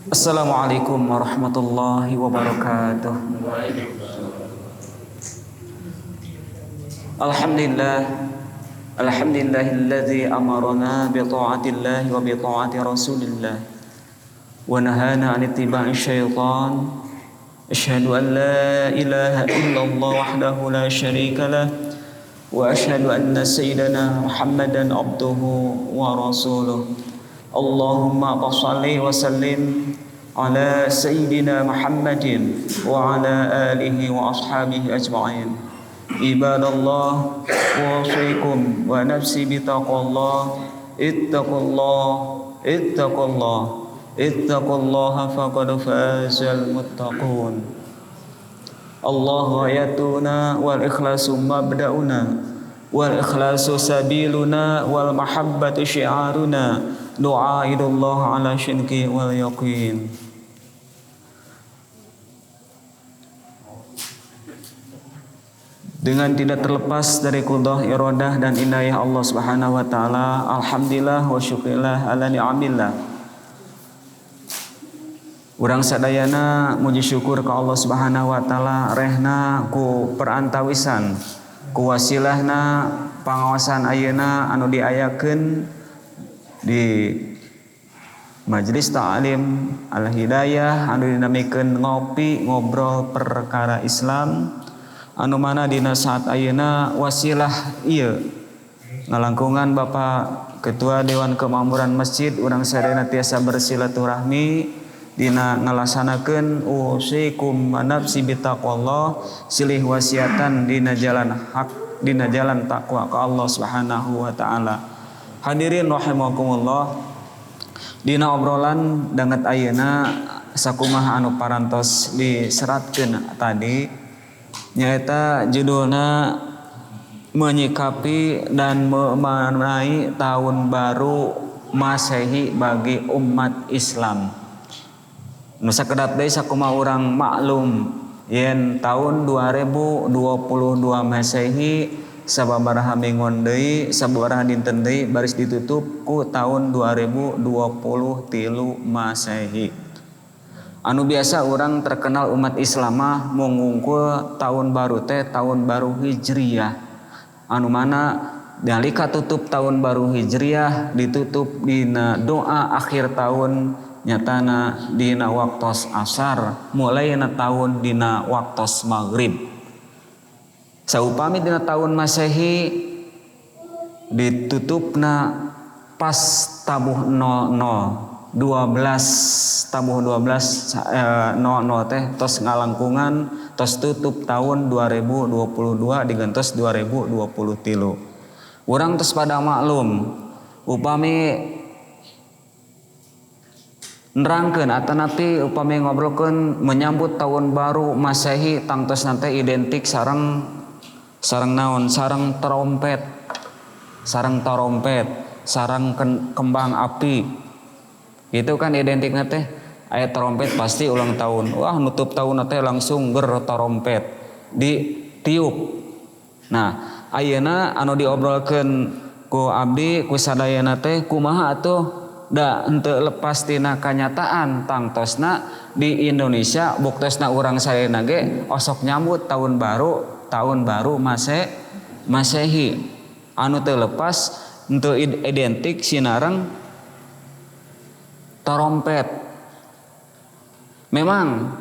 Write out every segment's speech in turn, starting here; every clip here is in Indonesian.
Assalamualaikum warahmatullahi wabarakatuh. Alhamdulillahilladzi amarna bi ta'atillahi wa bi ta'ati rasulillah wa nahana 'an ittiba'i syaitan. Asyhadu an la ilaha illallah wahdahu la syarika lah wa asyhadu anna sayyidana Muhammadan abduhu wa rasuluh. Allahumma shalli wa sallim ala sayyidina Muhammadin wa ala alihi wa ashabihi ajma'in. Ibadallah, wasikum wa nafsi bitaqallah. Ittaqullaha faqad fazal muttaqun. Allah ghayatuna wal ikhlasu mabda'una wal ikhlasu sabiluna wal mahabbatu syi'aruna. Du'aidullah ala syinki wal yaqin. Dengan tidak terlepas dari qudhah, iradah dan inayah Allah Subhanahu wa taala, alhamdulillah wa syukrillah ala ni'amillah. Urang sadayana muji syukur ka Allah Subhanahu wa taala rehna ku perantawisan ku wasilahna pangawasan ayeuna anu diayakeun di Majelis Ta'lim Al-Hidayah anu dinamikeun ngopi ngobrol perkara Islam, anu mana dina saat ayeuna wasilah ieu ngalangkungan Bapak Ketua Dewan Kemakmuran Masjid urang sadayana tiasa bersilaturahmi dina ngalaksanakeun usikum nafsi bitaqwallah, silih wasiatan dina jalan hak, dina jalan takwa ka Allah Subhanahu wa taala. Hadirin rahimakumullah, dina obrolan danget ayeuna sakumaha anu parantos diseratkeun tadi nyaeta judulna menyikapi dan memaknai tahun baru Masehi bagi umat Islam. Nu sakedat deui sakumaha urang maklum yen tahun 2022 Masehi sababaraha mingon deui, sababaraha dinten deui baris ditutup ku tahun 2023 Masehi. Anu biasa urang terkenal umat Islam mah mungungkul tahun baru teh tahun baru Hijriyah. Anu mana nalika tutup tahun baru Hijriyah ditutup dina doa akhir tahun nyatana dina waktos asar mulaina tahun dina waktos maghrib. Saupami dina tahun Masehi ditutupna pas tabuh 00 12 tabuh 12 00 teh tos ngalangkungan tos tutup tahun 2022 digantos 2023. Urang tos pada maklum upami nerangkeun atanapi upami ngobrolkeun menyambut tahun baru Masehi tangtos nanti identik sareng naon, sareng trompet, sareng kembang api. Itu kan identiknya teh aya trompet pasti ulang tahun. Wah nutup tahun teh langsung ger trompet ditiup. Nah, ayeuna anu diobrolkeun ku abdi ku sadayana teh kumaha atuh da henteu lepas tina kanyataan tangtosna di Indonesia buktosna urang sadayana ge osok nyambut tahun baru Masehi anu teu lepas henteu identik sinareng trompet. Memang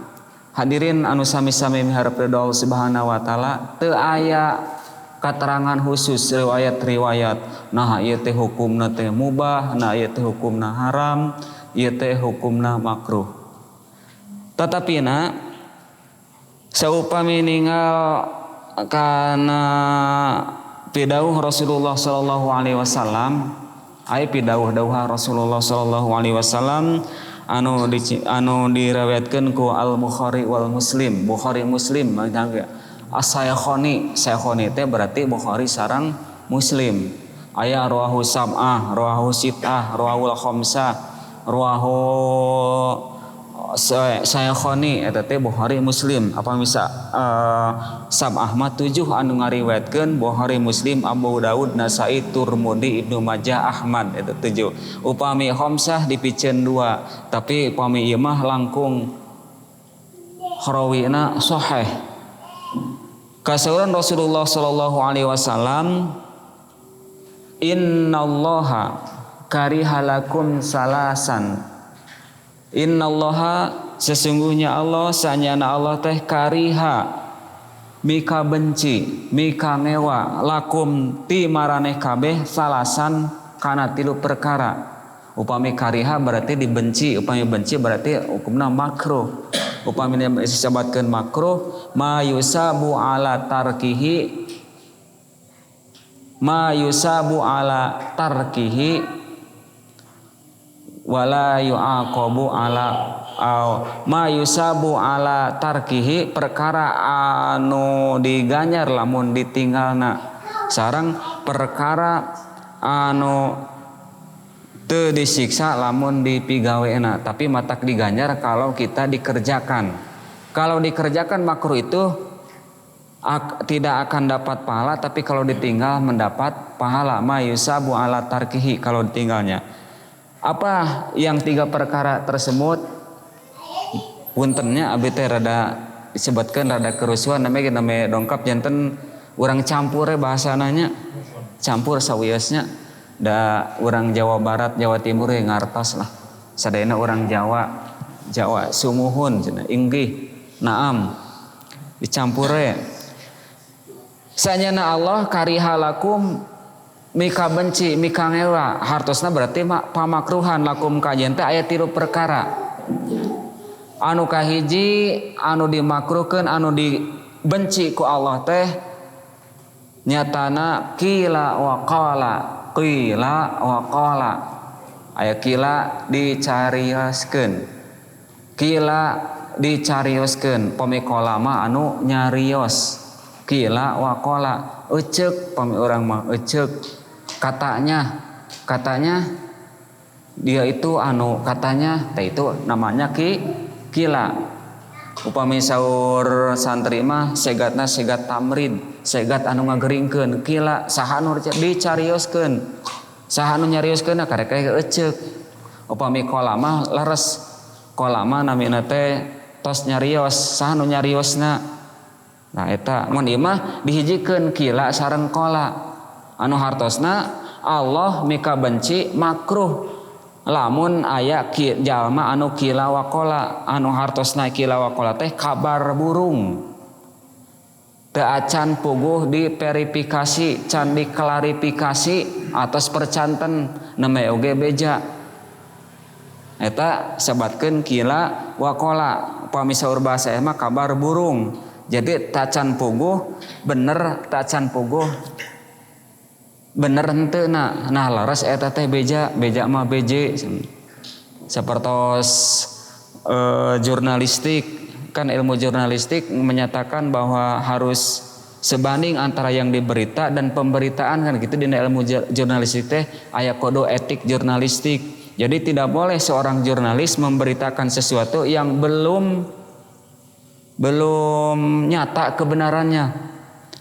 hadirin anu sami-sami miharep ridho Allah Subhanahu wa taala teu aya katerangan khusus riwayat-riwayat nah ieu teh hukumna teh mubah, nah ieu teh hukumna haram, ieu teh hukumna makruh. Tatapina saupami ninggal kana pidauh Rasulullah sallallahu alaihi wasallam, aya pidauh-dauha Rasulullah sallallahu alaihi wasallam anu diriwayatkeun ku Al-Bukhari wal Muslim. Bukhari Muslim mangga as-saykhoni teh berarti Bukhari sareng Muslim. Aya rawahu sab'ah, rawahu sit'ah, rawahul khamsah, rawahu saya khoni eta teh Bukhari Muslim apa bisa Sab Ahmad 7 anu ngariwayatkeun Bukhari Muslim Abu Daud Nasai Turmudi Ibnu Majah Ahmad eta 7 upami khamsah dipikeun 2 tapi upami ieu mah langkung rawina sahih kasauran Rasulullah sallallahu alaihi wasallam innallaha karihalakum salasan. Innallaha sesungguhnya Allah sanyana Allah teh kariha mika benci mika ngewa lakum ti maraneh kabeh salasan kana 3 perkara. Upami kariha berarti dibenci, upami benci berarti hukumna makruh. Upami disebutkeun makruh ma yusabu ala tarkihi wala yu'aqabu ala ma yusabu ala tarkihi perkara anu diganyar lamun ditinggalna sareng perkara anu teu disiksa lamun dipigawena tapi matak diganyar kalau kita dikerjakan. Kalau dikerjakan makruh itu tidak akan dapat pahala tapi kalau ditinggal mendapat pahala ma yusabu ala tarkihi kalau ditinggalnya. Apa yang 3 perkara tersebut? Puntennya abdi teh rada disebutkeun rada kerusuhan namanya dongkap janten urang campur bahasananya. Campur sawiosnya da urang Jawa Barat, Jawa Timur ngartos lah. Sadayana urang Jawa sumuhun cenah inggih. Naam. Dicampure. Sanyana Allah karihalakum mika benci mika ngewa hartosna berarti pamakruhan lakum kajen teh aya 3 perkara anu kahiji anu dimakruhkeun anu dibenci ku Allah teh nyatana qila wa qala aya qila dicarioskeun pamikola mah anu nyarios qila wa qala euceuk pami urang mah euceuk katanya dia itu anu katanya teh itu namanya qila upami saur santri mah segatna segat tamrin segat anu ngageringkeun qila saha anu dicarioskeun saha anu nyarioskeun karek euceuk upami qala mah leres qala mah namina teh tos nyarios saha anu nyariosna nah eta mun ieu mah dihijikeun qila sareng qala anu hartosna Allah mika benci makruh lamun aya jalma anu qila wa qala anu hartosna qila wa qala teh kabar burung teu acan puguh diverifikasi can diklarifikasi atos percanten neme oge beja eta sebatkeun qila wa qala upami saur basa mah kabar burung jadi tacan puguh bener tacan puguh bener henteu nah laras eta teh beja mah beje sapertos jurnalistik kan ilmu jurnalistik menyatakan bahwa harus sebanding antara yang diberita dan pemberitaan kan gitu di ilmu jurnalistik teh aya kode etik jurnalistik jadi tidak boleh seorang jurnalis memberitakan sesuatu yang belum nyata kebenarannya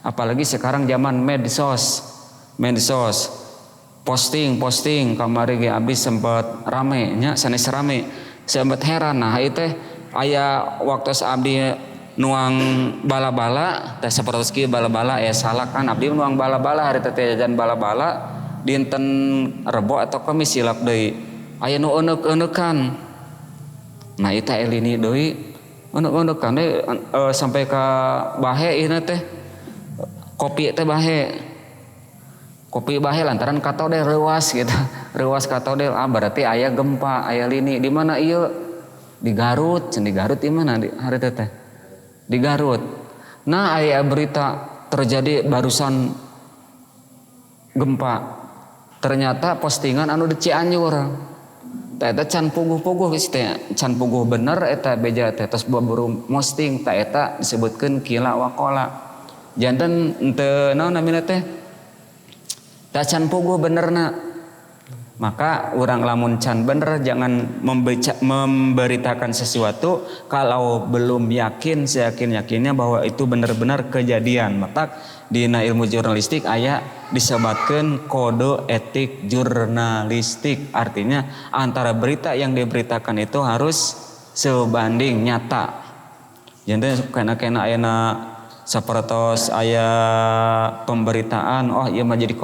apalagi sekarang zaman medsos posting kamari ge abis sempat rame nya sanes rame sempat heran nah ieu teh aya waktos abdi nuang bala-bala teh sapertos kieu bala-bala salah kan abdi nuang bala-bala hari teh jajan bala-bala dinten Rebo atau Kamis silap deui aya nu euneuk-euneukan nah ieu teh elini deui euneuk-euneukan sampai ka bahe ieu teh kopi teh bahe lantaran katode reuas gitu reuas katode berarti aya gempa aya lini di mana ieu di Garut di mana di hari teh di Garut nah aya berita terjadi barusan gempa ternyata postingan anu di Cianjur eta can puguh-puguh teh can puguh bener eta beja teh tos buru posting ta eta disebutkeun qila wa qala janten teu naon namina teh tacan puguh benerna Maka orang lamun can bener jangan memberitakan sesuatu kalau belum yakin seyakin-yakinnya bahwa itu benar-benar kejadian. Maka dina ilmu jurnalistik aya disebutkan kode etik jurnalistik, artinya antara berita yang diberitakan itu harus sebanding nyata. Jadi kena ayana sapertos aya pemberitaan ieu mah jadi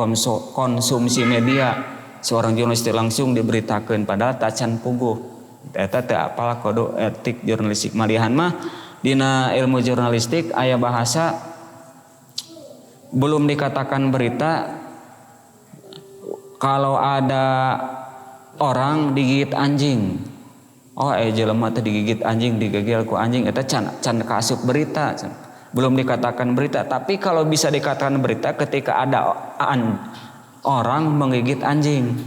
konsumsi media. Seorang jurnalis langsung diberitakan padahal tacan puguh. Eta teu apal kode etik jurnalistik. Malihan mah dina ilmu jurnalistik aya bahasa belum dikatakan berita kalau ada orang digigit anjing. Jelema teh digigit anjing, digegel ku anjing, eta can kaasup berita. Belum dikatakan berita, tapi kalau bisa dikatakan berita ketika ada orang menggigit anjing.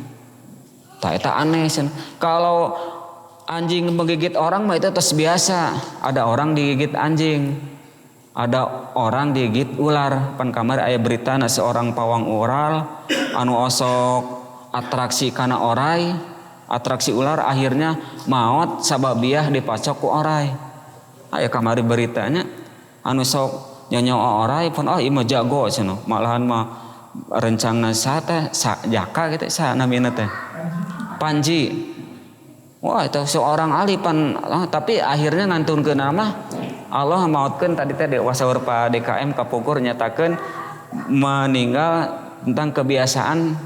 Eta aneh. Kalau anjing menggigit orang mah itu tos biasa. Ada orang digigit anjing. Ada orang digigit ular. Pan kamar aya berita seorang pawang ural anu osok atraksi kana orai, atraksi ular akhirnya maot sababiah dipacok ku orai. Aya kamari beritanya anu sok nyanyo orai pun ieu mah jago cenah. Malahan mah rencana teh jaka gitu namina teh Panji. Wah itu seorang ahli tapi akhirnya ngantunkeun nama Allah mautkeun tadi teh wasaur pa DKM Kapungkur nyatakeun meninggal tentang kebiasaan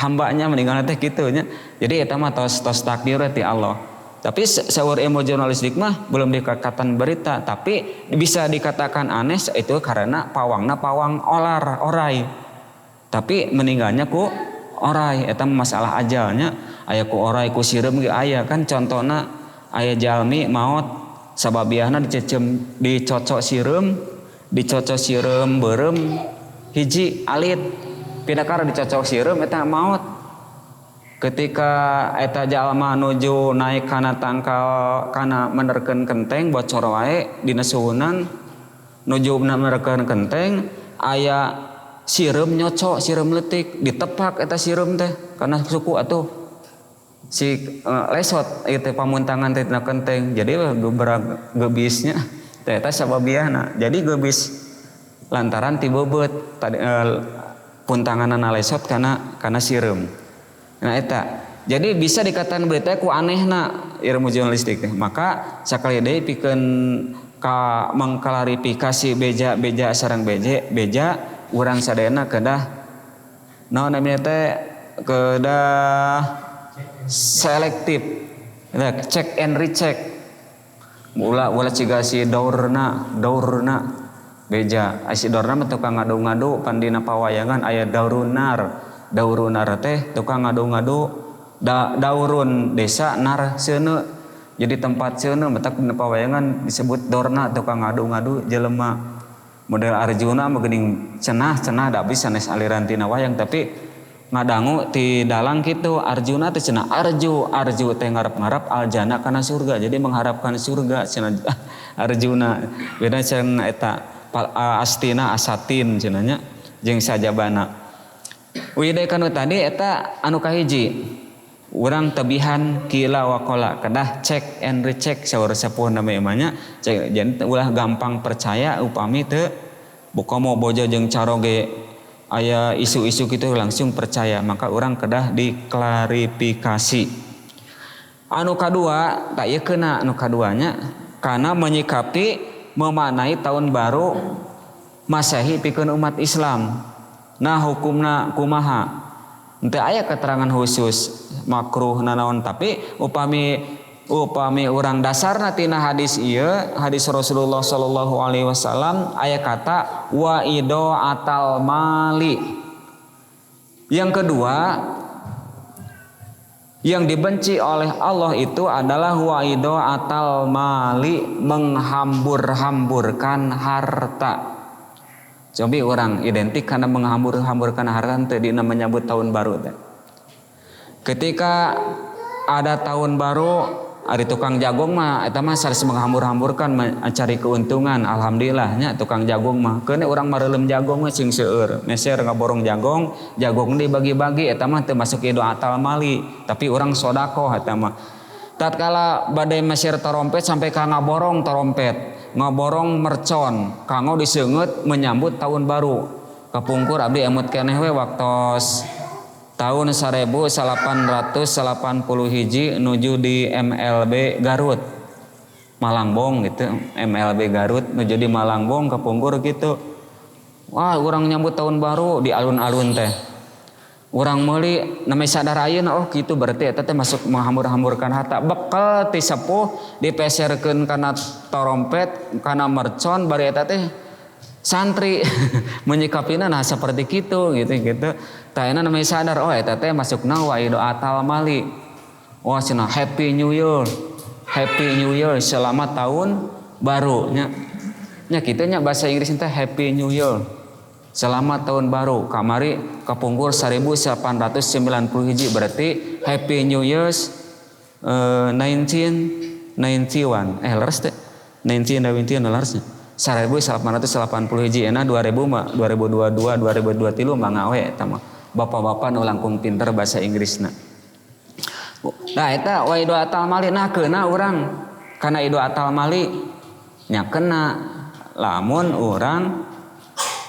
hambanya meninggal teh kitu nya. Jadi eta mah tos takdir ti Allah. Tapi saur ilmu jurnalistik mah belum dikatakan berita, tapi bisa dikatakan aneh itu karena pawangna pawang orai. Tapi meninggalnya ku orai, eta masalah ajalnya aya ku orai ku sireum ge aya kan contohna aya jalmi maot sababiahna dicocok sireum beureum hiji alit pidakara dicocok sireum eta maot. Ketika eta jalma nuju naik kana tangkal kana menerkeun genteng bocor wae dina suhunan nuju menerkeun genteng aya sireum nyocok sireum leutik ditepak eta sireum teh karena suku atuh si lesot ieu teh pamuntangan teh tina genteng jadi gebisnya teh eta sababiahna jadi gebis lantaran ti beubeut tadi puntanganna lesot kana sireum. Nah eta jadi bisa dikatakan berita ku anehna ilmu jurnalistik teh. Maka sakali deui pikeun ka mengklarifikasi beja sareng beja urang sadayana kedah naon namanya teh kedah selektif, check and recheck. Ulah ciga si daurna beja, si daurna mah tukang ngadu-ngadu pandina pawayangan aya daurunar teh tukang ngadu-ngadu daurun desa nar seuneu. Jadi tempat seuneu matak dina pawayangan disebut daurna tukang ngadu-ngadu jelema. Model Arjuna mah geuning cenah da bisa sanes aliran tina wayang tapi ngadangu ti dalang kitu Arjuna teh cenah arju teh ngarep-ngarep aljana kana surga jadi mengharapkan surga cenah Arjuna beda cenah eta astina asatin cenah nya jeung sajabana. Widai kanu tadi eta anu kahiji urang tebihan kila wakola kedah check and recheck saur sapuh nama emanya jadi ulah gampang percaya upami teu buka mau bojo jeung caroge aya isu-isu kitu langsung percaya maka urang kedah diklarifikasi. Anu kadua tak ieu keuna anu kaduanya kana menyikapi memaknai tahun baru Masehi pikeun umat Islam. Nah hukumna kumaha? Teu aya keterangan khusus makruh nanaon tapi upami urang dasarna tina hadis ieu hadis Rasulullah sallallahu alaihi wasallam aya kata wa idaatal mali. Yang kedua yang dibenci oleh Allah itu adalah wa idaatal mali menghambur-hamburkan harta. Cobi orang identik karena menghambur-hamburkan harta teh dina menyambut tahun baru teh. Ketika ada tahun baru Ari tukang jagung mah eta mah sares menghambur-hamburkan mencari keuntungan. Alhamdulillahnya tukang jagung mah keun urang mareulem jagung mah cing seueur meser ngaborong jagung dibagi-bagi eta mah teu masuk ido atal mali tapi urang sodaqoh eta mah. Tatkala badai meser trompet sampai ka ngaborong trompet, ngaborong mercon kanggo diseungeut menyambut tahun baru. Kapungkur abdi emut keneh we waktos tahun 1880 hiji nuju di MLB Garut Malangbong gitu, MLB Garut nuju di Malangbong kapungkur gitu. Wah urang nyambut tahun baru di alun-alun teh urang meuli namanya sadar ayeuna oh gitu berarti eta teh masuk menghambur-hamburkan harta bekel ti sepuh dipeserkeun kana trompet kana mercon bari eta teh santri menyikapina nah seperti gitu gitu tayana namanya sadar oh eta teh masukna wa ido atal mali. Wah cenah happy new year selamat tahun baru nya kitu nya bahasa Inggris teh happy new year selamat tahun baru. Kamari kapungkur 1890 hiji berarti happy new years 1991 leres teh 1991 leresnya 1880 hiji enak 2022 2023 mah ngawe eta mah bapak-bapak nu langkung pinter bahasa Inggrisna. Nah eta wa ido atal mali nah keuna urang kana ido atal mali nya kena lamun urang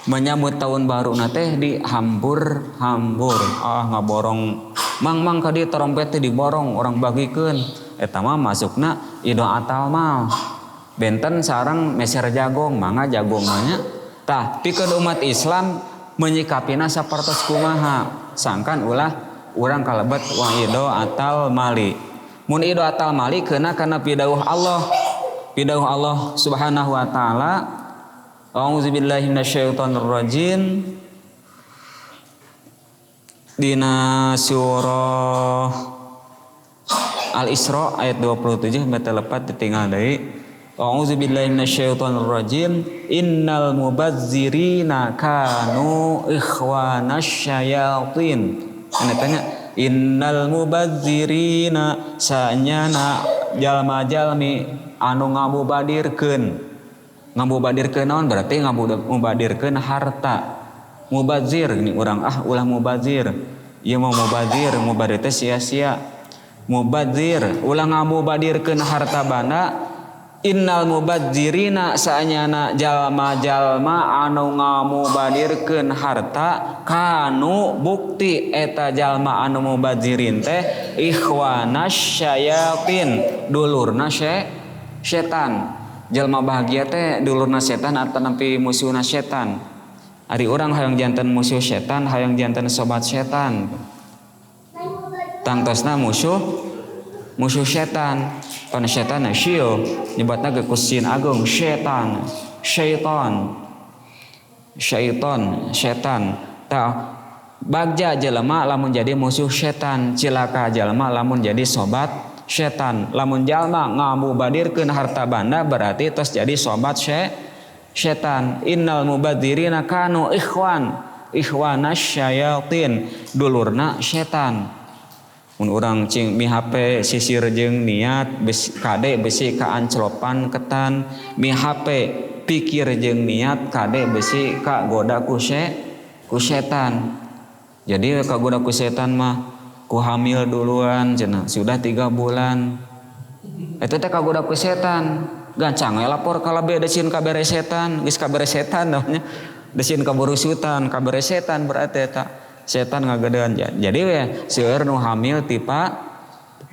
menyambut tahun baru na teh di hambur ngaborong mang ka dieu trompet teh diborong urang bagikeun eta mah masukna ido atal mal. Benten sarang meser jagung mangga jagung nya tah pikeun umat Islam menyikapina sapertos kumaha sangkan ulah urang kalebet wa ido atal mali. Mun ido atal mali keuna kana pidauh Allah Subhanahu wa taala. A'udzubillahi minasyaitonir rajim. Dina surah Al-Isra ayat 27 mata lepat ditinggal deui. A'udzubillahi minasyaitonir rajim. Innal mubazzirina kanu ikhwanasyayatin. Ane tanya innal mubazzirina sanyana jalma-jalmi anu ngamubadirkeun naon berarti ngamubadirkeun harta. Mubazir ini urang ulah mubazir ieu mah mubazir teh sia-sia. Mubazir ulah ngamubadirkeun harta banda. Innal mubadzirina saanyana jalma-jalma anu ngamubadirkeun harta kanu bukti eta jalma anu mubadzirin teh ikhwanasyayatin dulurna setan. Jalma bahagia teh dulurna setan atau nampi musuhna setan. Ari urang hayang janten musuh setan, hayang janten sobat setan. Tangtosna musuh setan. Pan setan syiu nyebatna ge kusin agung setan. Tah bagja jelema lamun jadi musuh setan, cilaka jelema lamun jadi sobat setan. Lamun jalma ngamubadirkeun harta banda berarti tos jadi sobat setan. Innal mubadzirina kanu ikhwanasyayatin dulurna setan. Mun urang cing mihape sisir jeung niat kade besi ka anclopan ketan, mihape pikir jeung niat kade besi ka goda ku setan. Jadi ka goda ku setan mah ku hamil duluan cenah sudah 3 bulan. Eta teh ka goda ku setan. Gancang we lapor ka labe desin ka bere setan, geus ka bere setan namanya. Desin ka burusutan, ka bere setan berarti eta. Setan ngagedean jadi we seueur nu hamil tipa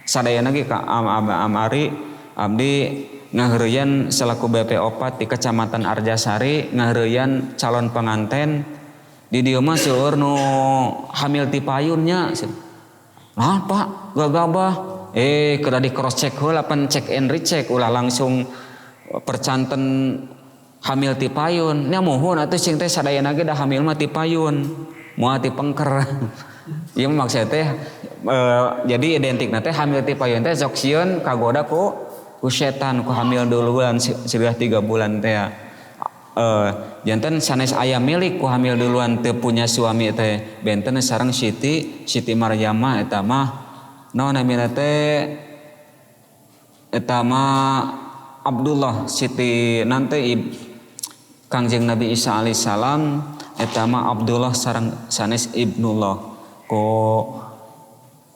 sadayana ge ka amari abdi ngaheureuyan selaku BP opat di Kecamatan Arjasari ngaheureuyan calon penganten di dieu mah seueur nu hamil ti payunnya. Nah Pak gagabah kada di cross check heula pan check and recheck ulah langsung percanten hamil ti payun nya mohon atuh cing teh sadayana ge da hamil mah ti payun moal ti pengker. Ieu maksud teh jadi identik teh hamil ti payun teh sok sieun kagoda ku setan ku hamil duluan sudah 3 bulan teh. Janten sanes aya milik ku hamil duluan teu punya suami teh benten sareng Siti Maryamah eta mah naon namina teh etama Abdullah Siti nanti Kangjeng Nabi Isa alaihissalam etama Abdullah sareng sanes Ibnullah ko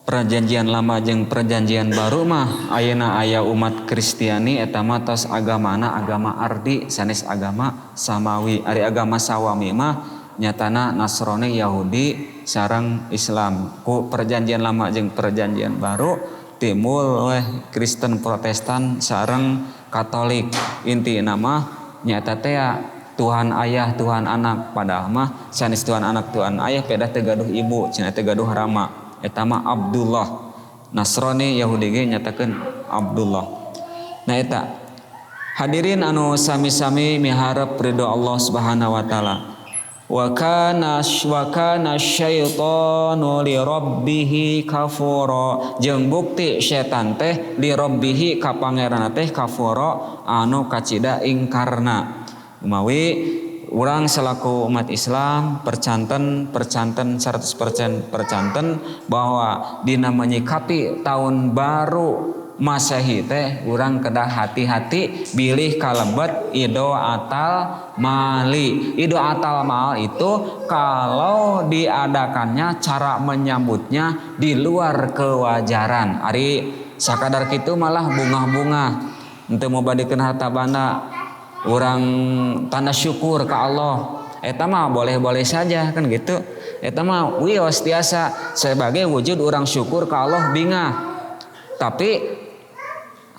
perjanjian lama jeung perjanjian baru mah ayeuna aya umat Kristiani etama tos agamana agama ardi sanes agama samawi ari agama sawami mah nyatana Nasrani Yahudi sareng Islam ku perjanjian lama jeung perjanjian baru timbul Kristen Protestan sareng Katolik inti nama nyata teh Tuhan ayah Tuhan anak padahal mah sanes Tuhan anak Tuhan ayah pedah teu gaduh ibu cenah teu gaduh rama eta mah Abdullah Nasrani Yahudi ge nyatakeun Abdullah. Nah eta hadirin anu sami-sami miharep ridho Allah Subhanahu wa taala. Wa kana syaitanu li rabbih kafura jeung bukti setan teh li rabbih ka pangeranna teh kafura anu kacida ingkarna umawi urang selaku umat Islam percanten 100% percanten bahwa dina menyikapi tahun baru Masehi teh urang kedah hati-hati bilih kalebet Idul Atal Mali. Idul Atal Mal itu kalau diadakannya cara menyambutnya di luar kewajaran. Ari sakadar kitu malah bunga-bunga. Henteu mau badikeun harta banda. Urang tanda syukur ke Allah. Eta mah boleh-boleh saja kan gitu. Eta mah wios tiasa sebagai wujud urang syukur ke Allah bingah. Tapi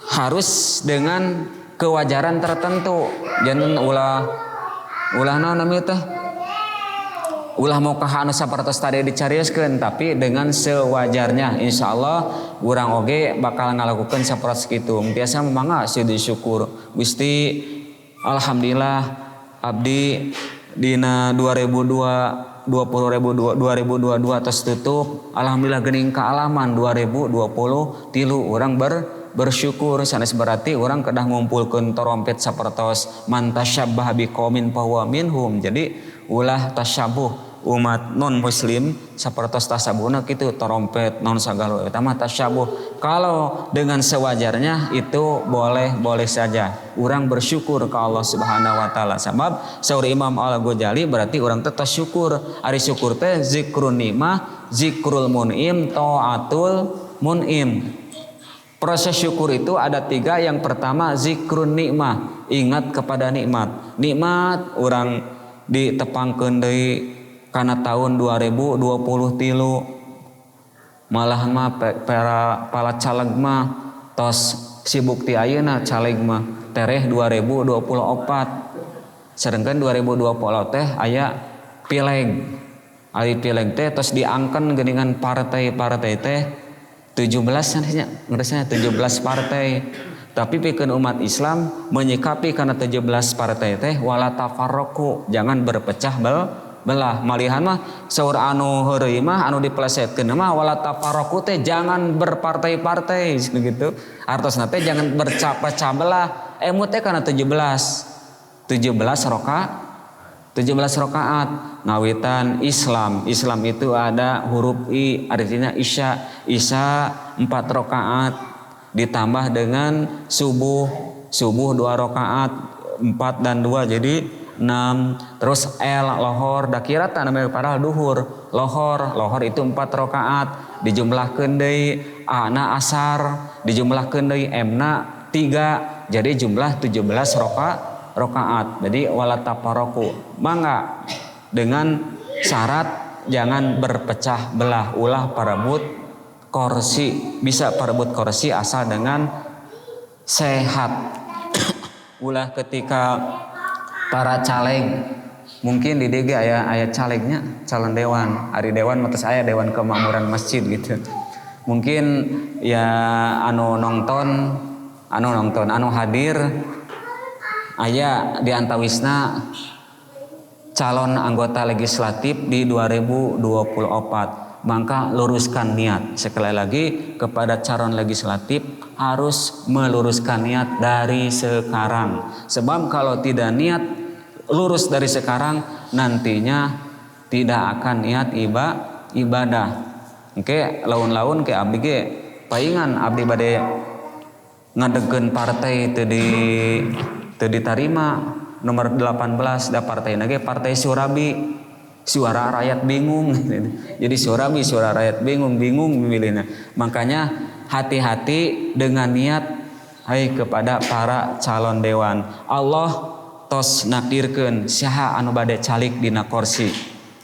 harus dengan kewajaran tertentu. Jangan ulah naon namanya teh? Ulah mau ka anu sapertos tadi dicarioskeun tapi dengan sewajarnya. Insyaallah urang oge bakal ngalakukeun sapertos kitu. Biasa mangga seueur syukur. Gusti alhamdulillah abdi dina 2022 tos tutup alhamdulillah geuning kaalaman 2020 tilu urang bersyukur sanes berarti orang kedah ngumpulkeun trompet sapertos man tasyabbaha biqaumin fahuwa minhum. Jadi ulah tasyabuh umat non muslim sapertos tasyabuhna kitu trompet non sagala eta mah tasyabuh. Kalau dengan sewajarnya itu boleh saja. Urang bersyukur ke Allah Subhanahu wa taala. Sabab saur Imam Al-Ghazali berarti urang teh syukur. Ari syukur teh zikrun nikmah, zikrul mun'im, taatul mun'im. Proses syukur itu ada 3. Yang pertama zikrun nikmah, ingat kepada nikmat. Nikmat orang ditepangkeun deui kana tahun 2023 malah mah para caleg mah tos sibuk ti ayeuna caleg mah tereh 2024. Sedangkan 2020 teh aya pileg. Ari pileg teh tos diangken geuningan partai-partai teh 17 ngeresnya 17 partai. Tapi pikeun umat Islam menyikapi karena 17 partai teh wala tafarraqu, jangan berpecah belah. Malihan mah saur anu heureuy mah anu dipelesetkeun mah wala tafarraqu teh jangan berpartai-partai gitu. Artosna teh jangan berpecah belah. Emu teh karena 17 rakaat ngawitan Islam itu ada huruf I artinya isya 4 rakaat ditambah dengan subuh 2 rakaat 4 dan 2 jadi 6 terus lohor da kira tah namanya padahal duhur lohor itu 4 rakaat dijumlahkeun deui ana asar dijumlahkeun deui emna 3 jadi jumlah 17 rakaat. Jadi wala tafarraqu mangga dengan syarat jangan berpecah belah. Ulah parebut kursi, bisa parebut kursi asal dengan sehat. Ulah ketika para caleg mungkin di DG aya calegnya calon dewan, ari dewan mah aya dewan kemakmuran masjid gitu. Mungkin ya anu nonton anu hadir aya di antawisna calon anggota legislatif di 2024. Maka luruskan niat. Sekali lagi kepada calon legislatif harus meluruskan niat dari sekarang. Sebab kalau tidak niat lurus dari sekarang nantinya tidak akan niat ibadah. Oke, laun-laun ke abdi ge paingan abdi bade ngadegen partai teu ditarima nomor 18 da partai nage partai Surabi, suara rakyat bingung. Jadi Surabi suara rakyat bingung memilihnya. Makanya hati-hati dengan niat hai kepada para calon dewan. Allah tos nakdirkeun saha anu bade calik dina kursi.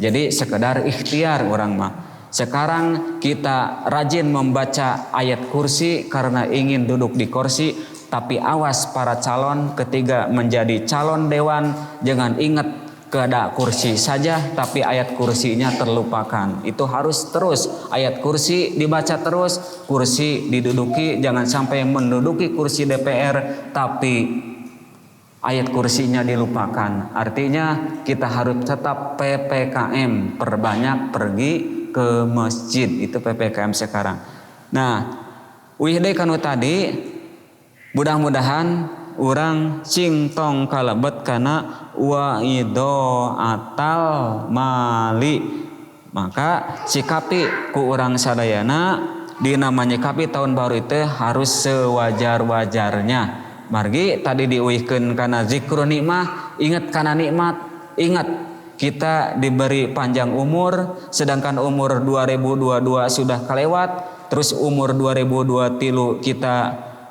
Jadi sekedar ikhtiar orang mah. Sekarang kita rajin membaca ayat kursi karena ingin duduk di kursi, tapi awas para calon ketika menjadi calon dewan jangan ingat keada kursi saja tapi ayat kursinya terlupakan. Itu harus terus ayat kursi dibaca terus, kursi diduduki, jangan sampai menduduki kursi DPR tapi ayat kursinya dilupakan. Artinya kita harus tetap PPKM, perbanyak pergi ke masjid, itu PPKM sekarang. Nah, wihde kanu tadi mudah-mudahan urang cing tong kalebet kana waido atal mali. Maka sikapi ku urang sadayana dina manyikapi tahun baru itu harus sewajar-wajarnya. Margi tadi diuihkeun kana zikrun nikmah, ingat kana nikmat, ingat kita diberi panjang umur, sedangkan umur 2022 sudah kelewat, terus umur 2023 kita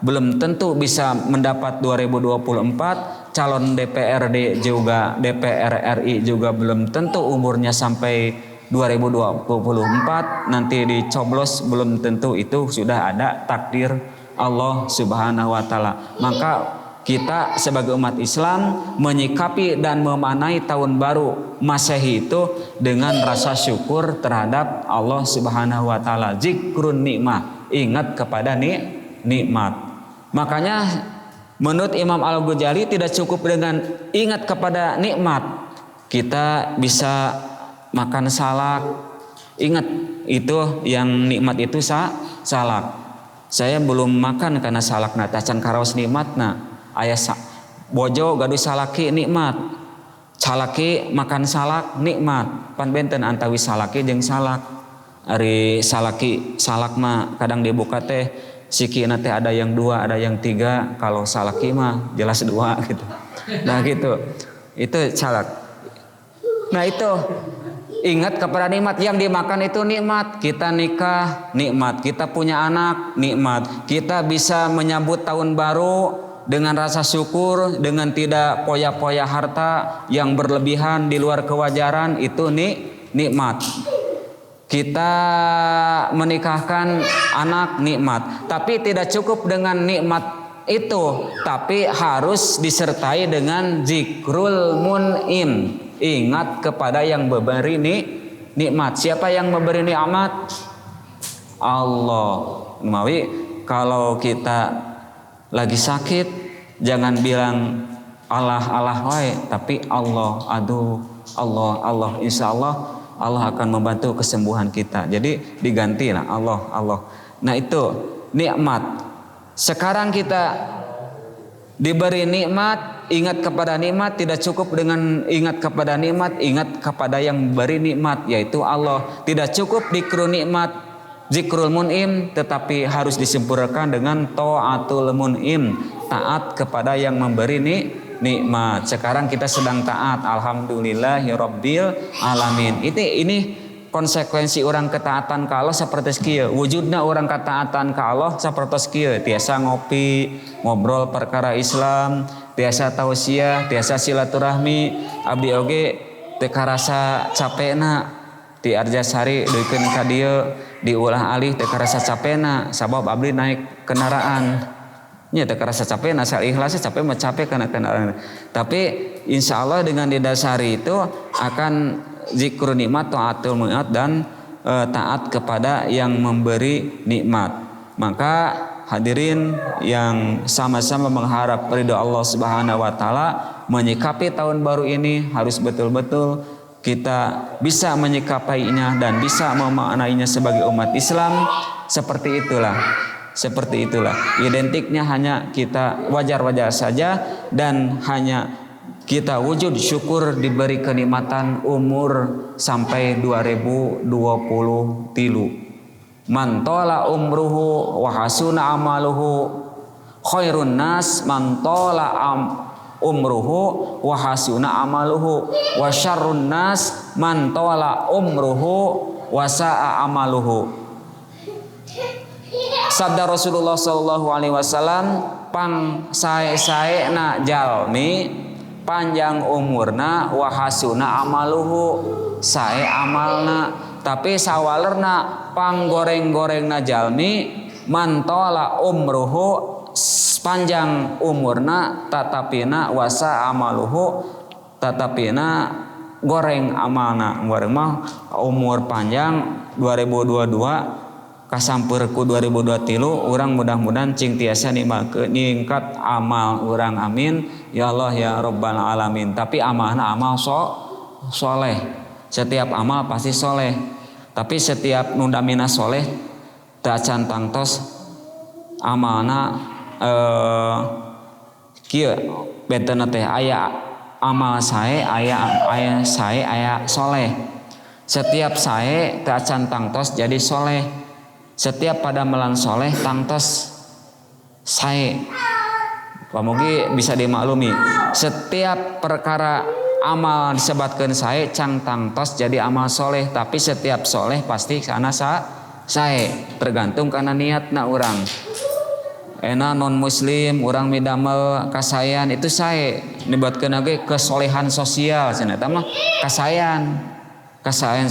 belum tentu bisa mendapat 2024, calon DPRD juga DPR RI juga belum tentu umurnya sampai 2024, nanti dicoblos belum tentu, itu sudah ada takdir Allah Subhanahu wa taala. Maka kita sebagai umat Islam menyikapi dan memaknai tahun baru Masehi itu dengan rasa syukur terhadap Allah Subhanahu wa taala. Zikrun nikmah, ingat kepada nikmat. Makanya menurut Imam Al-Ghazali tidak cukup dengan ingat kepada nikmat. Kita bisa makan salak, ingat itu yang nikmat itu salak. Saya belum makan karena salak tacan karaos nikmatna. Aya bojo gaduh salaki nikmat, salaki makan salak nikmat. Pan benten antawi salaki jeung salak. Ari salaki salak mah kadang dibuka teh sikina teh ada yang 2 ada yang 3, kalau salaki mah jelas 2 gitu. Nah gitu, itu salak. Nah itu ingat kepada nikmat yang dimakan itu nikmat. Kita nikah nikmat, kita punya anak nikmat, kita bisa menyambut tahun baru dengan rasa syukur, dengan tidak poya-poya harta yang berlebihan di luar kewajaran, itu nikmat. Kita menikahkan anak nikmat, tapi tidak cukup dengan nikmat itu, tapi harus disertai dengan zikrul mun'im, ingat kepada yang memberi nikmat. Siapa yang memberi nikmat? Allah. Mawi kalau kita lagi sakit jangan bilang Allah wae, tapi Allah. Aduh, Allah. Insya Allah Allah akan membantu kesembuhan kita. Jadi diganti lah Allah. Nah itu nikmat. Sekarang kita diberi nikmat, ingat kepada nikmat. Tidak cukup dengan ingat kepada nikmat, ingat kepada yang memberi nikmat, yaitu Allah. Tidak cukup dikru nikmat zikrul mun'im, tetapi harus disempurnakan dengan ta'atul mun'im, taat kepada yang memberi nikmat. Sekarang kita sedang taat, alhamdulillahirabbil alamin. Ini konsekuensi orang ketaatan ke Allah seperti kieu. Wujudna orang ketaatan ke Allah seperti kieu. Tiasa ngopi, ngobrol perkara Islam, tiasa tausiah, tiasa silaturahmi. Abdi oge teu karasa capekna di Arjasari duikeun ka dieu, diulah alih teu karasa capekna sabab abdi naik kendaraan. Nya teu karasa capekna, asal ikhlas capek mah capek kana kendaraan. Tapi insya Allah dengan didasari itu akan zikrul nikmat, taatul mu'ad, dan taat kepada yang memberi nikmat. Maka hadirin yang sama-sama mengharap ridho Allah Subhanahu wa taala, menyikapi tahun baru ini harus betul-betul kita bisa menyikapinya dan bisa memaknainya sebagai umat Islam. Seperti itulah identiknya, hanya kita wajar-wajar saja dan hanya kita wujud syukur diberi kenikmatan umur sampai 2023. Man tola umruhu wa hasuna amaluhu Khairun nas man tala umruhu wa hasuna amaluhu wa syarrun nas man tala umruhu wa sa'a amaluhu. Sabda Rasulullah sallallahu alaihi wasallam, pang sae-saena jalmi panjang umurna wa hasuna amaluhu, sae amalna. Tapi sawalerna pang goreng-gorengna jalmi man tala umruhu, panjang umurna tatapina wasa amaluhu, tatapina goreng amalna. Goreng mah umur panjang 2022 kasampeur ku 2023 urang mudah-mudahan cing tiasa ningkat amal urang, amin ya Allah ya rabbal alamin. Tapi amalna amal soleh, setiap amal pasti soleh, tapi setiap nundamina soleh tak cantang tos amalna kieu bentena teh aya amal sae, aya sae, aya soleh. Setiap sae teu acan tangtos jadi soleh, setiap pada melan soleh tangtos sae. Pamugi bisa dimaklumi, setiap perkara amal disebatkeun sae cang tangtos jadi amal soleh, tapi setiap soleh pasti sana sae, tergantung kana niatna urang. Ena non muslim urang midamel kasayan itu sae, nibatkeun ge kesolehan sosial cenah eta mah kasayan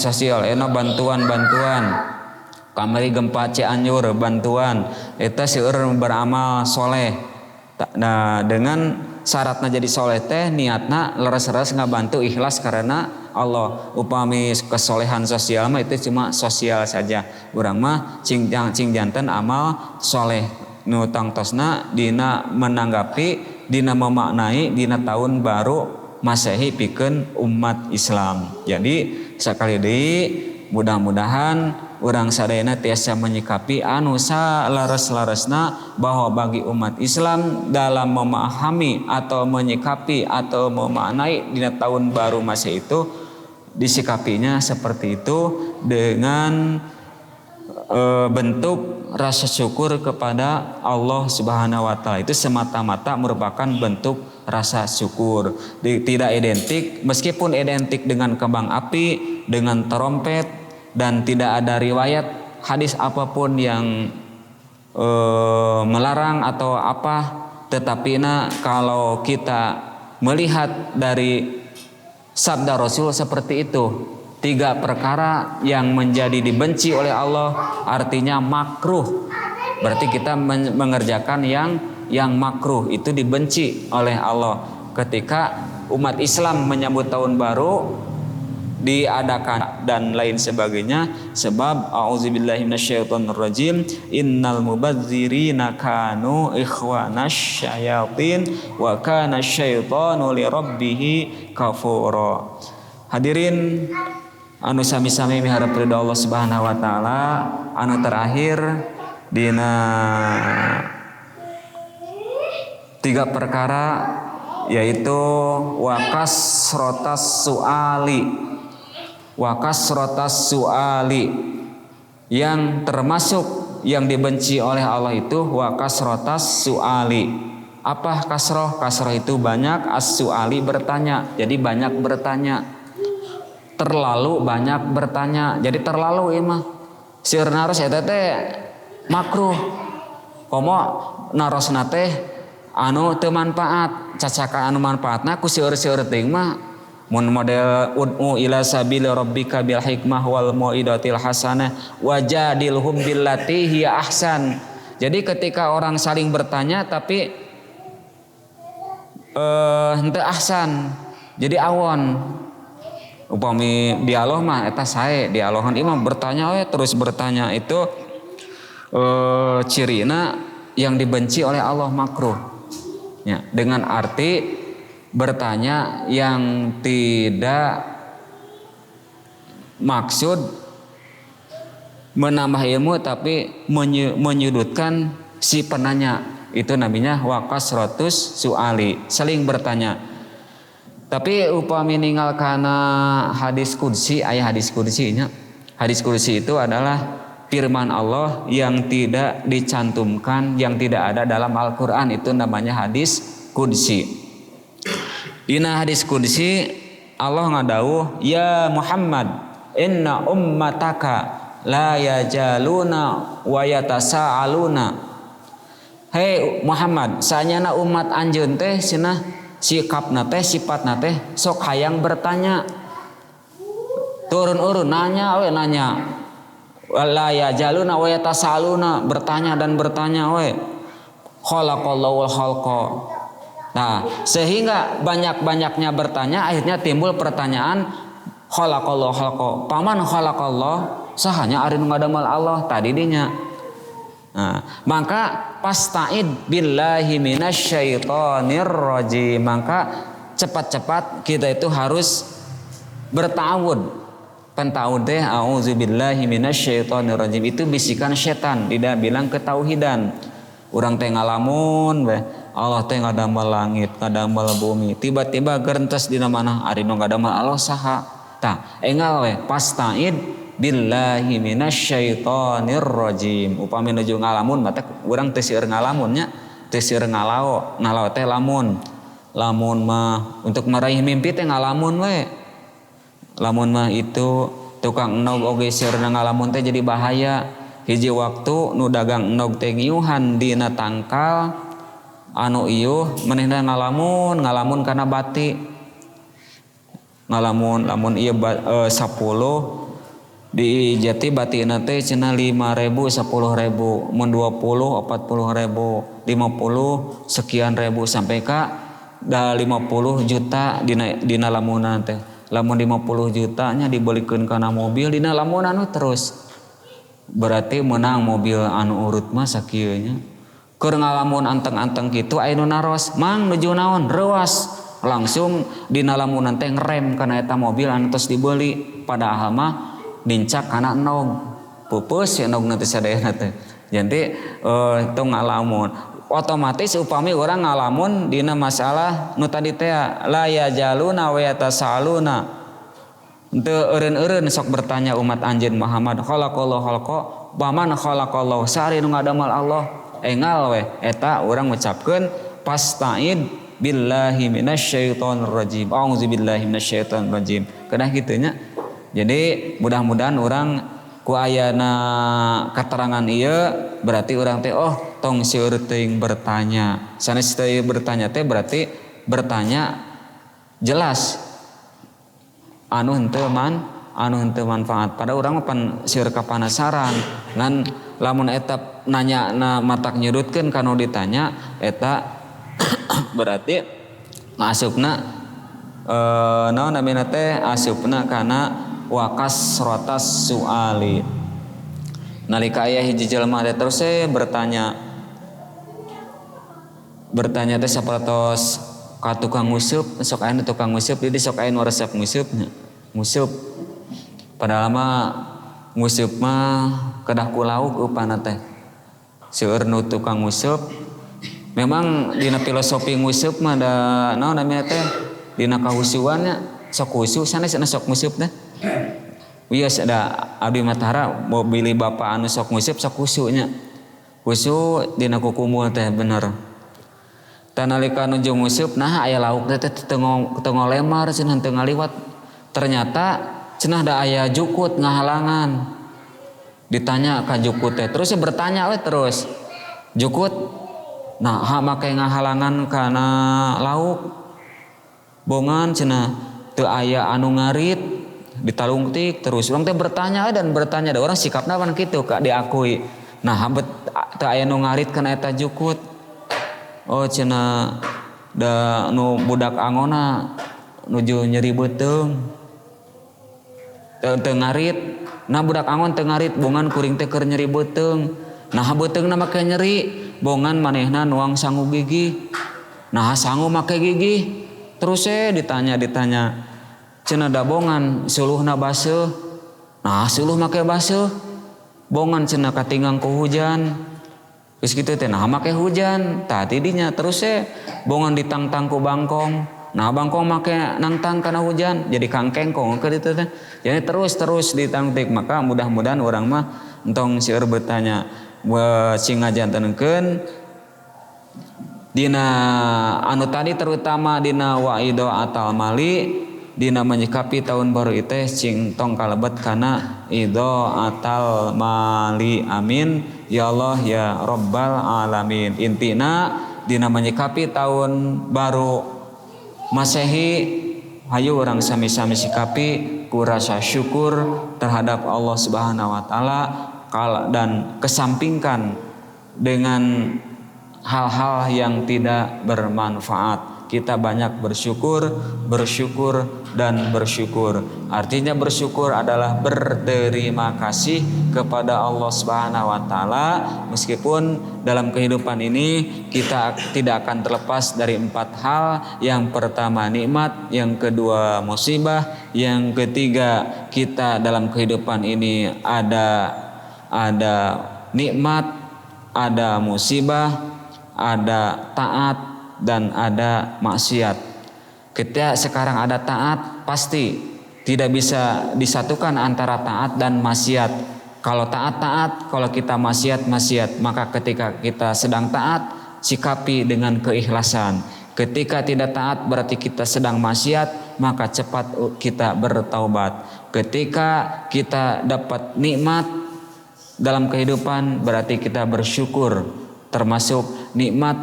sosial. Ena bantuan kamari gempa Cianjur bantuan eta seueur beramal soleh. Nah dengan syaratna jadi soleh teh niatna leres-leres ngabantu ikhlas karena Allah. Upami kesolehan sosial mah itu cuma sosial saja, urang mah cing janten amal soleh nu tangtosna dina menanggapi, dina memaknai dina tahun baru Masehi pikeun umat Islam. Jadi sakali deui mudah-mudahan urang sadayana tiasa menyikapi anu salares-laresna bahwa bagi umat Islam dalam memahami atau menyikapi atau memaknai dina tahun baru Masehi itu disikapinya seperti itu dengan bentuk rasa syukur kepada Allah Subhanahu wa taala. Itu semata-mata merupakan bentuk rasa syukur. Tidak identik, meskipun identik dengan kembang api, dengan trompet, dan tidak ada riwayat hadis apapun yang melarang atau apa, tetapi kalau kita melihat dari sabda Rasul seperti itu, 3 perkara yang menjadi dibenci oleh Allah artinya makruh. Berarti kita mengerjakan yang makruh itu dibenci oleh Allah. Ketika umat Islam menyambut tahun baru diadakan dan lain sebagainya, sebab auzubillahi minasyaitonirrajim, innal mubadzirina kanu ikhwanasy syayatin wa kana syaitanu lirabbih kafura. Hadirin anu sami-sami miharep ridho Allah Subhanahu wa taala, anu terakhir dina 3 perkara yaitu wakasrotas suali, yang termasuk yang dibenci oleh Allah itu wakasrotas suali. Apa kasroh? Kasroh itu banyak, as-suali bertanya, jadi banyak bertanya. Terlalu banyak bertanya, jadi terlalu ieu mah seueur naros eta teh makruh. Komo narosna teh anu teu manfaat, cacakan anu manfaatna ku seueur-seueur teuing mah mun model ud'u ila sabili rabbika bil hikmah wal mau'idatil hasanah wajadilhum billati hiya ahsan. Jadi ketika orang saling bertanya tapi henteu ahsan, jadi awon. Upami dialog mah eta sae, dialogan imam bertanya terus bertanya itu cirina yang dibenci oleh Allah makruh. Ya, dengan arti bertanya yang tidak maksud menambah ilmu tapi menyudutkan si penanya, itu namanya wakasrotus suali, saling bertanya. Tapi upami ninggal kana hadis qudsi, aya hadis qudsinya. Hadis qudsi itu adalah firman Allah yang tidak dicantumkan, yang tidak ada dalam Al-Quran, itu namanya hadis qudsi. Dina hadis qudsi Allah ngadawuh, ya Muhammad inna ummataka la yajaluna wa yatasaaluna. Hei Muhammad, sanyana umat anjeun teh cenah sikapna teh sifatna teh sok hayang bertanya. Turun-urun nanya we nanya. La yajaluna wa yatasaluna, bertanya dan bertanya we. Khalaqallahu wal khalqa. Nah, sehingga banyak-banyaknya bertanya akhirnya timbul pertanyaan khalaqallahu khalqa. Paman khalaqallah sahanya ari nu ngadamel Allah tadi dinya. Nah, maka pasta'id billahi minasyaitonir rajim. Maka cepat-cepat kita itu harus bertawud. Pentawud teh auzubillahi minasyaitonir rajim, itu bisikan setan, tidak bilang ketauhidan. Urang teh ngalamun we, Allah teh ngadamel langit, ngadamel bumi. Tiba-tiba geurentos dina manah ari nu ngadamel Allah saha? Tah, engal we pasta'id billahi minasyaitonir rajim. Upami nuju ngalamun mata urang teu seueur ngalamunnya, teu seueur ngalao. Ngalao teh lamun mah untuk meraih mimpi teh ngalamun we. Lamun mah itu tukang enog oge seueurna ngalamun teh jadi bahaya. Hiji waktu nu dagang enog teh ngiuhan dina tangkal anu ieuh manehna ngalamun kana bati. Lamun ieu 10 di jati batina teh cenah 5.000 10.000, mun 20 40.000, 50 sekian ribu sampai ka 50 juta dina lamunan teh. Lamun 50 jutanya dibelikeun kana mobil dina lamunan terus. Berarti menang mobil anu urut mah sakieu nya. Keur ngalamun anteng-anteng kitu aya nu naros, "Mang nuju naon?" "Reuas." Langsung dina lamunan teh ngerem kana eta mobil anu tos dibeli. Padahal mah nincak kana enog. Pupeus enogna teh sadayana teh. Jadi tong ngalamun. Otomatis upami orang ngalamun dina masalah nu tadi teh la yajaluna wa yatasaluna, teu eureun-eureun sok bertanya umat anjeun Muhammad khalaqallahu khalqa paman khalaqallahu sari nu ngadamel Allah. Engal we eta urang ngucapkeun pasta'id billahi minasyaitonir rajim, auzubillahi minasyaitonir rajim. Kedah kitu nya. Jadi mudah-mudahan urang ku ayana keterangan ieu berarti urang teh tong seueur teuing bertanya. Sanes teu bertanya teh berarti bertanya jelas anu henteu manfaat. Pada urang pan seueur kapanasaran. Ngan lamun eta nanya na matak nyurutkeun kanu ditanya eta berarti asupna naon namina teh asupna kana wakas rotas suali. Nalika aya hiji jelema teh terus bertanya teh sapertos ka tukang ngusup, sok aya tukang ngusup jadi sok aya nu resep ngusup. Padahal mah ngusup mah kedah ku lauk upana teh. Seueur nu tukang ngusup memang dina filosofi ngusup mah da naon namanya teh dina kahusuannya sok husu sanes sok ngusup teh. Wios ada abdi matahara mau beli bapak anu sok ngusup sok husunya. Husu dina kukumul teh bener. Tanalika nuju ngusup nah aya lauk teh teu ngolemar cenah teu ngaliwat. Ternyata cenah da aya jukut ngahalangan. Ditanya ka jukut teh terus bertanya we terus. Jukut nah make ngahalangan kana lauk. Bongan cenah teu aya anu ngarit ditalungtik terus urang teh bertanya dan bertanya da orang sikapna pan kitu ka diakui. Nah habet teu aya nu ngarit kana eta jukut. Oh cenah da nu budak angona nuju nyeri beuteung. Teu ngarit. Nah budak angon teu ngarit bongan kuring teh keur nyeri beuteung. Nah beuteungna make nyeri bongan manehna nuang sangu gigi. Nah sangu make gigi. Terus ditanya cenah da bongan suluhna baseuh. Nah suluh make baseuh. Bongan cenah katinggang ku hujan. Geus kitu teh nah make hujan. Tah tidinya terus bongan ditangtang ku bangkong. Nah bangkong make nangtang kana hujan jadi kangkengkong ke ditu teh. Jadi terus ditangtik maka mudah-mudahan urang mah entong seueur bertanya sing ngajantenkeun dina anu tadi terutama dina waido atal mali dina menyikapi tahun baru iteh cing tong kalebet kana ido atal mali amin ya Allah ya Rabbal alamin. Intina dina menyikapi tahun baru Masehi hayu orang sami-sami sikapi ku rasa syukur terhadap Allah Subhanahu wa taala dan kesampingkan dengan hal-hal yang tidak bermanfaat. Kita banyak bersyukur, dan bersyukur. Artinya bersyukur adalah berterima kasih kepada Allah Subhanahu wa taala meskipun dalam kehidupan ini kita tidak akan terlepas dari 4 hal. Yang pertama nikmat, yang kedua musibah, yang ketiga kita dalam kehidupan ini ada nikmat, ada musibah, ada taat dan ada maksiat. Ketika sekarang ada taat, pasti tidak bisa disatukan antara taat dan maksiat. Kalau taat, kalau kita maksiat. Maka ketika kita sedang taat, sikapi dengan keikhlasan. Ketika tidak taat berarti kita sedang maksiat, maka cepat kita bertaubat. Ketika kita dapat nikmat dalam kehidupan berarti kita bersyukur, termasuk nikmat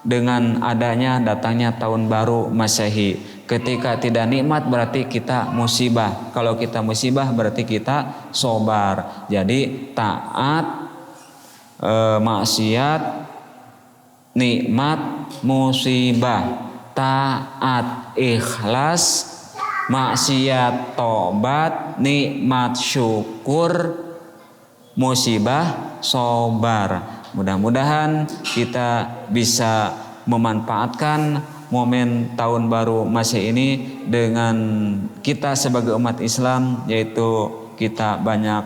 dengan adanya datangnya tahun baru Masehi. Ketika tidak nikmat berarti kita musibah. Kalau kita musibah berarti kita sobar. Jadi taat, maksiat, nikmat, musibah. Taat, ikhlas, maksiat, tobat, nikmat, syukur, musibah, sobar. Mudah-mudahan kita bisa memanfaatkan momen tahun baru Masehi ini dengan kita sebagai umat Islam, yaitu kita banyak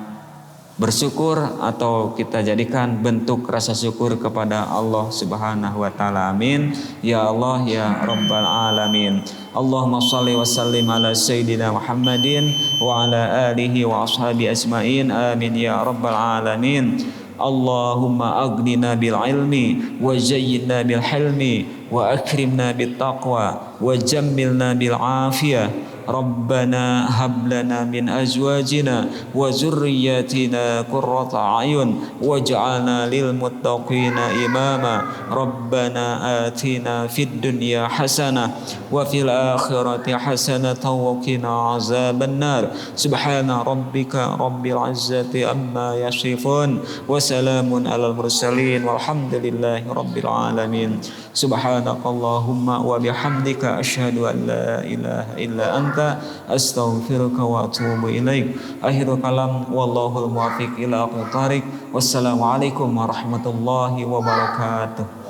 bersyukur atau kita jadikan bentuk rasa syukur kepada Allah Subhanahu wa taala. Amin ya Allah ya Rabbal alamin. Allahumma shalli wa sallim ala sayyidina Muhammadin wa ala alihi wa ashabi ajmain. Amin ya Rabbal alamin. Allahumma aghnina bil ilmi wa zayyinna bil hilmi wa akrimna bit taqwa wa jammilna bil afiyah. Rabbana hab lana min azwajina wa zurriyyatina qurrata a'yun waj'alna lil muttaqina imama. Rabbana atina fid dunya hasanah wa fil akhirati hasanatan wa qina azabannar. Subhana rabbika rabbil izzati amma yasifun wa salamun alal mursalin walhamdulillahi rabbil alamin. Subhanakallahumma wa bihamdika asyhadu an la ilaha illa anta astaghfiruka wa atubu ilaik. Akhirul kalam wallahul muwaffiq ila aqwamit thariq. Wassalamualaikum warahmatullahi wabarakatuh.